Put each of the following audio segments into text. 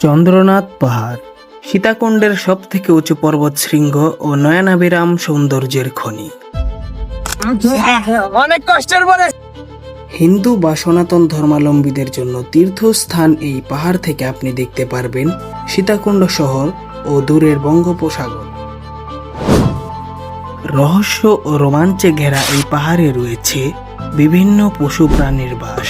চন্দ্রনাথ পাহাড় সীতাকুণ্ডের সবথেকে উঁচু পর্বত শৃঙ্গ ও নয়নাভিরাম সৌন্দর্যের খনি। অনেক কষ্টের পরে হিন্দু বা সনাতন ধর্মাবলম্বীদের জন্য তীর্থস্থান এই পাহাড় থেকে আপনি দেখতে পারবেন সীতাকুণ্ড শহর ও দূরের বঙ্গোপসাগর। রহস্য ও রোমাঞ্চে ঘেরা এই পাহাড়ে রয়েছে বিভিন্ন পশু প্রাণীর বাস।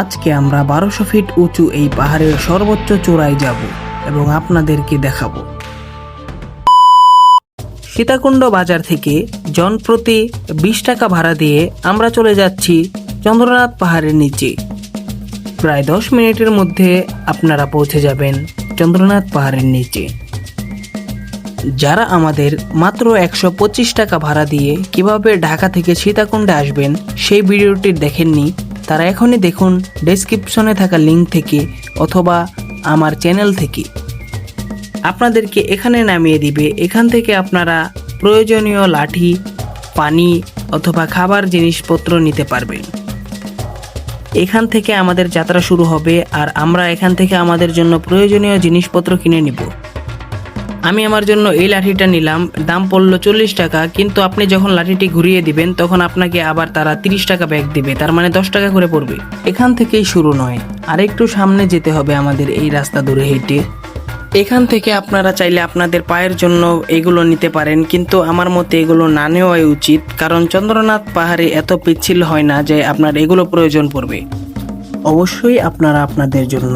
আজকে আমরা 1200 ফিট উঁচু এই পাহাড়ের সর্বোচ্চ চূড়ায় যাব এবং আপনাদেরকে দেখাবো। সীতাকুণ্ড বাজার থেকে জনপ্রতি 20 টাকা ভাড়া দিয়ে আমরা চলে যাচ্ছি চন্দ্রনাথ পাহাড়ের নিচে। প্রায় 10 মিনিটের মধ্যে আপনারা পৌঁছে যাবেন চন্দ্রনাথ পাহাড়ের নিচে। যারা আমাদের মাত্র 125 টাকা ভাড়া দিয়ে কিভাবে ঢাকা থেকে সীতাকুণ্ডে আসবেন সেই ভিডিওটি দেখেননি, তারা এখনই দেখুন ডেসক্রিপশনে থাকা লিঙ্ক থেকে অথবা আমার চ্যানেল থেকে। আপনাদেরকে এখানে নামিয়ে দিবে। এখান থেকে আপনারা প্রয়োজনীয় লাঠি, পানি অথবা খাবার জিনিসপত্র নিতে পারবেন। এখান থেকে আমাদের যাত্রা শুরু হবে আর আমরা এখান থেকে আমাদের জন্য প্রয়োজনীয় জিনিসপত্র কিনে নিব। আমি আমার জন্য এই লাঠিটা নিলাম, দাম পড়লো 40 টাকা, কিন্তু আপনি যখন লাঠিটি ঘুরিয়ে দিবেন তখন আপনাকে আবার তারা 30 টাকা ব্যাক দিবে, তার মানে 10 টাকা করে পড়বে। এখান থেকেই শুরু নয়, আরেকটু সামনে যেতে হবে আমাদের এই রাস্তা ধরে হেঁটে। এখান থেকে আপনারা চাইলে আপনাদের পায়ের জন্য এগুলো নিতে পারেন, কিন্তু আমার মতে এগুলো না নেওয়াই উচিত, কারণ চন্দ্রনাথ পাহাড়ে এত পিচ্ছিল হয় না যে আপনার এগুলো প্রয়োজন পড়বে। অবশ্যই আপনারা আপনাদের জন্য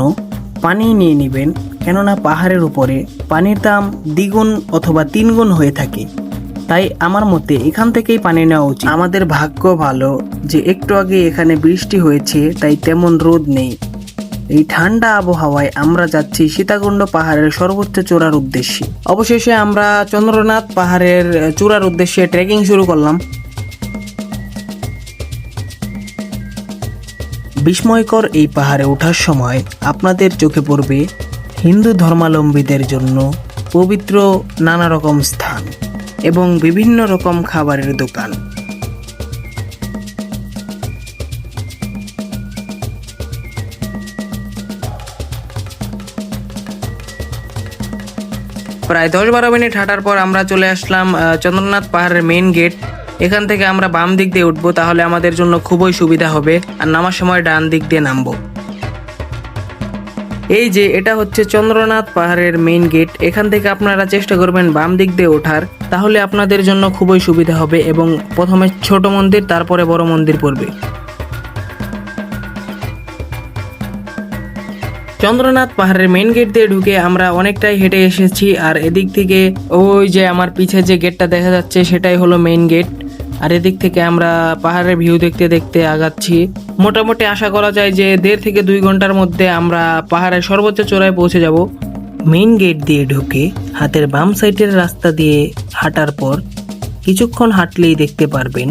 পানি নিয়ে নেবেন, কেননা পাহাড়ের উপরে পানির দাম দ্বিগুণ অথবা 3 গুণ হয়ে থাকে। তাই আমার মতে এখান থেকেই পানি নেওয়া উচিত। আমাদের ভাগ্য ভালো যে একটু আগে এখানে বৃষ্টি হয়েছে, তাই তেমন রোদ নেই। এই ঠান্ডা আবহাওয়ায় আমরা যাচ্ছি সীতাকুণ্ড পাহাড়ের সর্বোচ্চ চূড়ার উদ্দেশ্যে। অবশেষে আমরা চন্দ্রনাথ পাহাড়ের চূড়ার উদ্দেশ্যে ট্রেকিং শুরু করলাম। বিস্ময়কর এই পাহাড়ে ওঠার সময় আপনাদের চোখে পড়বে হিন্দু ধর্মাবলম্বীদের জন্য পবিত্র নানা রকম স্থান এবং বিভিন্ন রকম খাবারের দোকান। প্রায় 10-12 মিনিট হাঁটার পর আমরা চলে আসলাম চন্দ্রনাথ পাহাড়ের মেইন গেট। এখান থেকে আমরা বাম দিক দিয়ে উঠবো, তাহলে আমাদের জন্য খুবই সুবিধা হবে, আর নামার সময় ডান দিক দিয়ে নামবো। এই যে এটা হচ্ছে চন্দ্রনাথ পাহাড়ের মেইন গেট। এখান থেকে আপনারা চেষ্টা করবেন বাম দিক দিয়ে ওঠার, তাহলে আপনাদের জন্য খুবই সুবিধা হবে এবং প্রথমে ছোট মন্দির তারপরে বড় মন্দির পড়বে। চন্দ্রনাথ পাহাড়ের মেইন গেট দিয়ে ঢুকে আমরা অনেকটাই হেঁটে এসেছি, আর এদিক থেকে ওই যে আমার পিছে যে গেটটা দেখা যাচ্ছে সেটাই হলো মেইন গেট। আর এদিক থেকে আমরা পাহাড়ের ভিউ দেখতে দেখতে আগাচ্ছি। মোটামুটি আশা করা যায় যে 1.5 থেকে 2 ঘন্টার মধ্যে আমরা পাহাড়ের সর্বোচ্চ চূড়ায় পৌঁছে যাব। মেইন গেট দিয়ে ঢুকে হাতের বাম সাইডের রাস্তা দিয়ে হাঁটার পর কিছুক্ষণ হাঁটলেই দেখতে পারবেন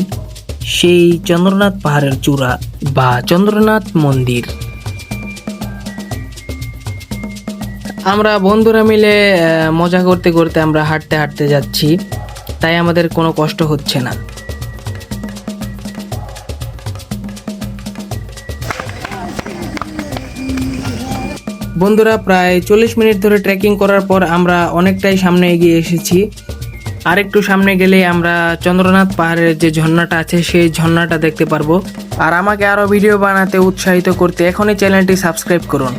সেই চন্দ্রনাথ পাহাড়ের চূড়া বা চন্দ্রনাথ মন্দির। আমরা বন্ধুরা মিলে মজা করতে করতে আমরা হাঁটতে হাঁটতে যাচ্ছি, তাই আমাদের কোনো কষ্ট হচ্ছে না। বন্ধুরা, প্রায় 40 মিনিট ধরে ট্রেকিং করার পর আমরা অনেকটাই সামনে এগিয়ে এসেছি। আরেকটু সামনে গেলে আমরা চন্দ্রনাথ পাহাড়ের যে ঝর্ণাটা আছে সেই ঝর্ণাটা দেখতে পারবো। আর আমাকে আরও ভিডিও বানাতে উৎসাহিত করতে এখনই চ্যানেলটি সাবস্ক্রাইব করুন।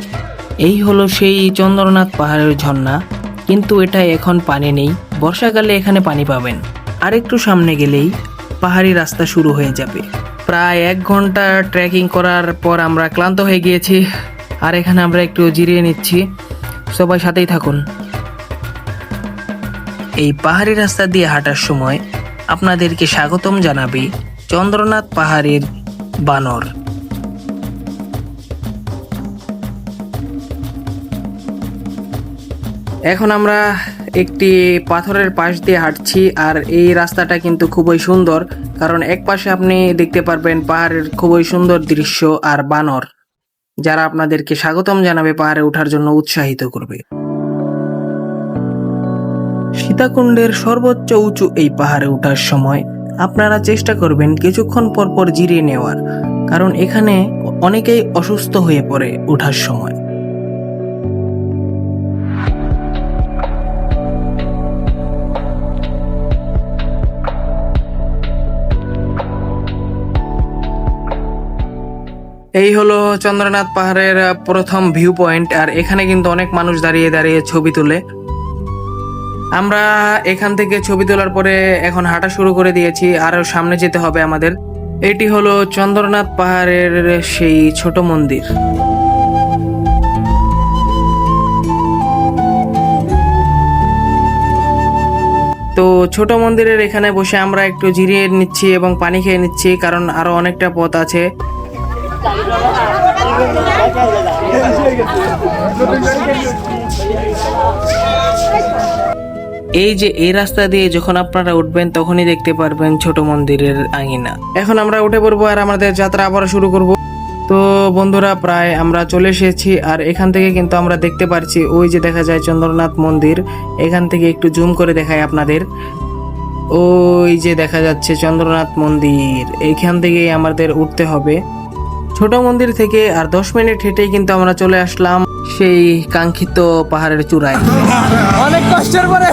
এই হলো সেই চন্দ্রনাথ পাহাড়ের ঝর্ণা, কিন্তু এটা এখন পানি নেই, বর্ষাকালে এখানে পানি পাবেন। আরেকটু সামনে গেলেই পাহাড়ি রাস্তা শুরু হয়ে যাবে। প্রায় 1 ঘন্টা ট্রেকিং করার পর আমরা ক্লান্ত হয়ে গিয়েছি, আর এখানে আমরা একটু জিরিয়ে নিচ্ছি। সবাই সাথেই থাকুন। এই পাহাড়ি রাস্তা দিয়ে হাঁটার সময় আপনাদেরকে স্বাগতম জানাবে চন্দ্রনাথ পাহাড়ের বানর। এখন আমরা একটি পাথরের পাশ দিয়ে হাঁটছি, আর এই রাস্তাটা কিন্তু খুবই সুন্দর, কারণ এক পাশে আপনি দেখতে পারবেন পাহাড়ের খুবই সুন্দর দৃশ্য আর বানর, যারা আপনাদেরকে স্বাগতম জানাবে, পাহাড়ে ওঠার জন্য উৎসাহিত করবে। সীতাকুণ্ডের সর্বোচ্চ উঁচু এই পাহাড়ে ওঠার সময় আপনারা চেষ্টা করবেন কিছুক্ষণ পর পর জিরিয়ে নেওয়ার, কারণ এখানে অনেকেই অসুস্থ হয়ে পড়ে ওঠার সময়। এই হলো চন্দ্রনাথ পাহাড়ের প্রথম ভিউ পয়েন্ট, আর এখানে কিন্তু অনেক মানুষ দাঁড়িয়ে দাঁড়িয়ে ছবি তোলে। আমরা এখান থেকে ছবি তোলার পরে এখন হাঁটা শুরু করে দিয়েছি, আরো সামনে যেতে হবে আমাদের। এটি হলো চন্দ্রনাথ পাহাড়ের সেই ছোট মন্দির। তো ছোট মন্দিরের এখানে বসে আমরা একটু জিরিয়ে নিচ্ছি এবং পানি খেয়ে নিচ্ছি, কারণ আরো অনেকটা পথ আছে। এই যে এই রাস্তা দিয়ে যখন আপনারা উঠবেন তখনই দেখতে পারবেন ছোট মন্দিরের আঙিনা। এখন আমরা উঠে পড়বো আর আমাদের যাত্রা আবার শুরু করব। তো বন্ধুরা, প্রায় আমরা চলে এসেছি, আর এখান থেকে কিন্তু আমরা দেখতে পারছি ওই যে দেখা যায় চন্দ্রনাথ মন্দির। এখান থেকে একটু জুম করে দেখাই আপনাদের। ওই যে দেখা যাচ্ছে চন্দ্রনাথ মন্দির, এইখান থেকেই আমাদের উঠতে হবে। ছোট মন্দির থেকে আর 10 মিনিট হেঁটেই কিন্তু আমরা চলে আসলাম সেই কাঙ্ক্ষিত পাহাড়ের চূড়ায়। অনেক কষ্টের পরে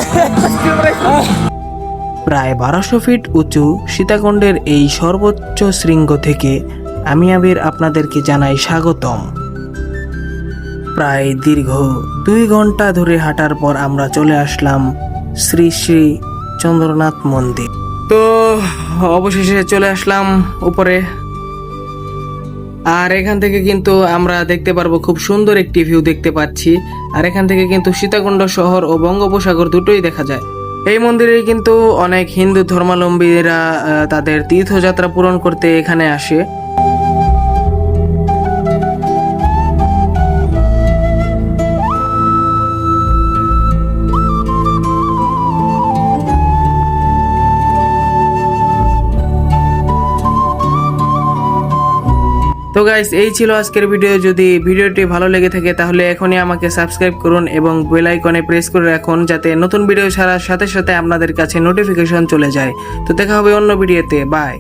প্রায় 1200 ফিট উঁচু সীতাকুণ্ডের এই সর্বোচ্চ শৃঙ্গ থেকে আমি আবির আপনাদেরকে জানাই স্বাগতম। প্রায় দীর্ঘ 2 ঘন্টা ধরে হাঁটার পর আমরা চলে আসলাম শ্রী শ্রী চন্দ্রনাথ মন্দির। তো অবশেষে চলে আসলাম উপরে, আর এখান থেকে কিন্তু আমরা দেখতে পারবো খুব সুন্দর একটি ভিউ দেখতে পাচ্ছি। আর এখান থেকে কিন্তু সীতাকুণ্ড শহর ও বঙ্গোপসাগর দুটোই দেখা যায়। এই মন্দিরে কিন্তু অনেক হিন্দু ধর্মাবলম্বীরা তাদের তীর্থযাত্রা পূরণ করতে এখানে আসে। তো গাইস, এই ছিল আজকের ভিডিও। যদি ভিডিওটি ভালো লেগে থাকে তাহলে এখনই আমাকে সাবস্ক্রাইব করুন এবং বেল আইকনে প্রেস করে রাখুন, যাতে নতুন ভিডিও ছাড়ার সাথে সাথে আপনাদের কাছে নোটিফিকেশন চলে যায়। তো দেখা হবে অন্য ভিডিওতে। বাই।